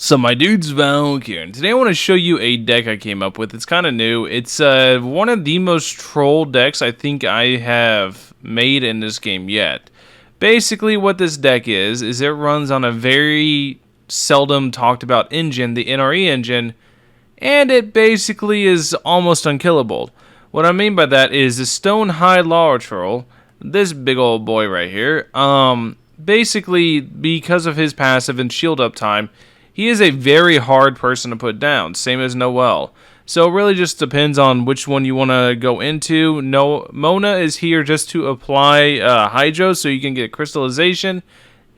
So my dude's Valkyrja, and today I want to show you a deck I came up with. It's kind of new. It's one of the most troll decks I think I have made in this game yet. Basically what this deck is it runs on a very seldom talked about engine, the NRE engine, and it basically is almost unkillable. What I mean by that is the Stone High Law Troll, this big old boy right here, basically because of his passive and shield up time, he is a very hard person to put down, same as Noelle. So it really just depends on which one you want to go into. Mona is here just to apply Hydro so you can get crystallization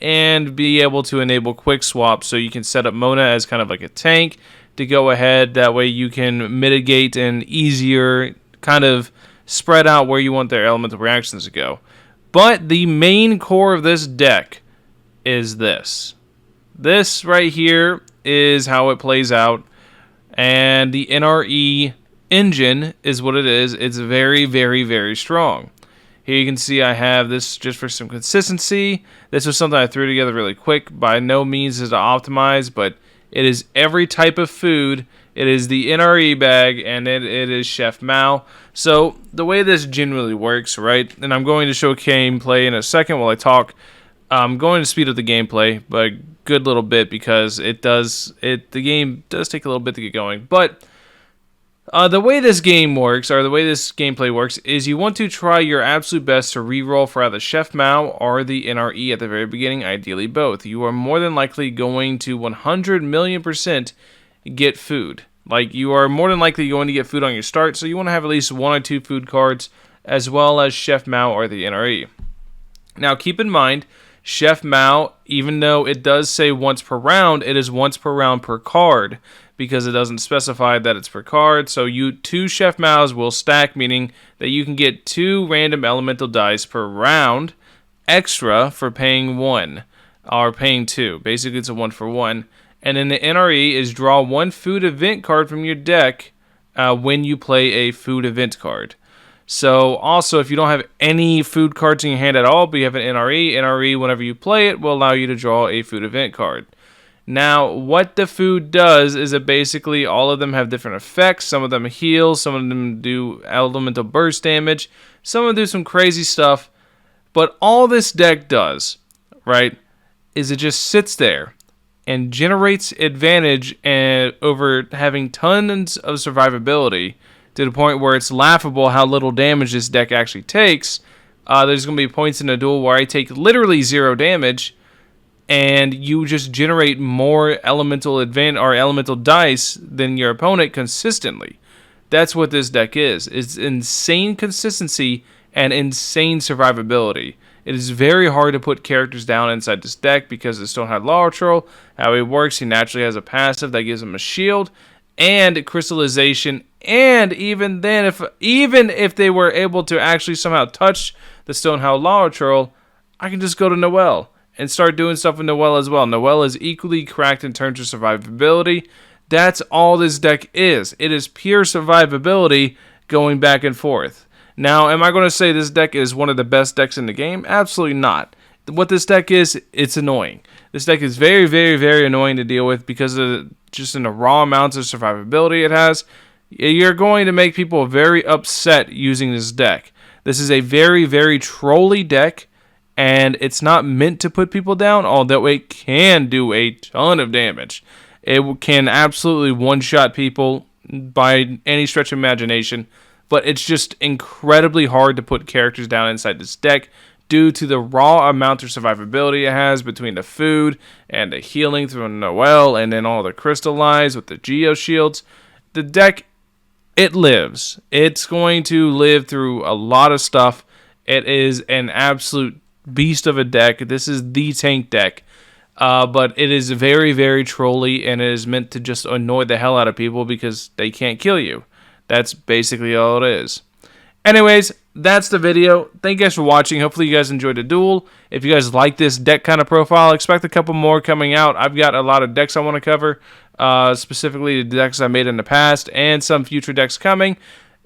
and be able to enable quick swap so you can set up Mona as kind of like a tank to go ahead. That way you can mitigate and easier kind of spread out where you want their elemental reactions to go. But the main core of this deck is this. This right here is how it plays out, and the NRE engine is what it is. It's very, very, very strong. Here you can see I have this just for some consistency. This was something I threw together really quick. By no means is it optimized, but it is every type of food. It is the NRE bag, and it is Chef Mao. So the way this generally works, right, and I'm going to show gameplay in a second while I talk. I'm going to speed up the gameplay, but a good little bit because the game does take a little bit to get going. But the way this game works, or the way this gameplay works, is you want to try your absolute best to reroll for either Chef Mao or the NRE at the very beginning, ideally both. You are more than likely going to 100,000,000% get food. Like, you are more than likely going to get food on your start, so you want to have at least 1 or 2 food cards, as well as Chef Mao or the NRE. Now, keep in mind, Chef Mao, even though it does say once per round, it is once per round per card because it doesn't specify that it's per card. So 2 Chef Maos will stack, meaning that you can get 2 random elemental dice per round extra for paying 1 or paying 2. Basically, it's a 1 for 1. And then the NRE is draw 1 food event card from your deck when you play a food event card. So also, if you don't have any food cards in your hand at all, but you have an NRE, whenever you play it, will allow you to draw a food event card. Now, what the food does is that basically all of them have different effects. Some of them heal, some of them do elemental burst damage, some of them do some crazy stuff. But all this deck does, right, is it just sits there and generates advantage over having tons of survivability, to the point where it's laughable how little damage this deck actually takes. There's going to be points in a duel where I take literally 0 damage, and you just generate more elemental dice than your opponent consistently. That's what this deck is. It's insane consistency and insane survivability. It is very hard to put characters down inside this deck because the Stone High Law Troll, how he works, he naturally has a passive that gives him a shield and crystallization. And even then, if they were able to actually somehow touch the Stone High Law Troll, I can just go to Noelle and start doing stuff with Noelle as well. Noelle is equally cracked in terms of survivability. That's all this deck is. It is pure survivability going back and forth. Now, am I going to say this deck is one of the best decks in the game? Absolutely not. What this deck is, it's annoying. This deck is very, very, very annoying to deal with because of just in the raw amounts of survivability it has. You're going to make people very upset using this deck. This is a very, very trolly deck, and it's not meant to put people down, although it can do a ton of damage. It can absolutely one-shot people by any stretch of imagination, but it's just incredibly hard to put characters down inside this deck due to the raw amount of survivability it has between the food and the healing through Noelle and then all the crystallized with the Geo Shields. The deck, it lives. It's going to live through a lot of stuff. It is an absolute beast of a deck. This is the tank deck. But it is very, very trolly, and it is meant to just annoy the hell out of people because they can't kill you. That's basically all it is. Anyways, that's the video. Thank you guys for watching. Hopefully you guys enjoyed the duel. If you guys like this deck kind of profile, expect a couple more coming out. I've got a lot of decks I want to cover, specifically the decks I made in the past and some future decks coming.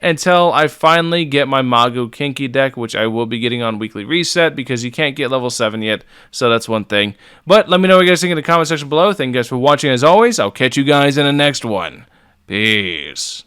until I finally get my Magu Kinky deck, which I will be getting on Weekly Reset because you can't get level 7 yet, so that's one thing. But let me know what you guys think in the comment section below. Thank you guys for watching as always. I'll catch you guys in the next one. Peace.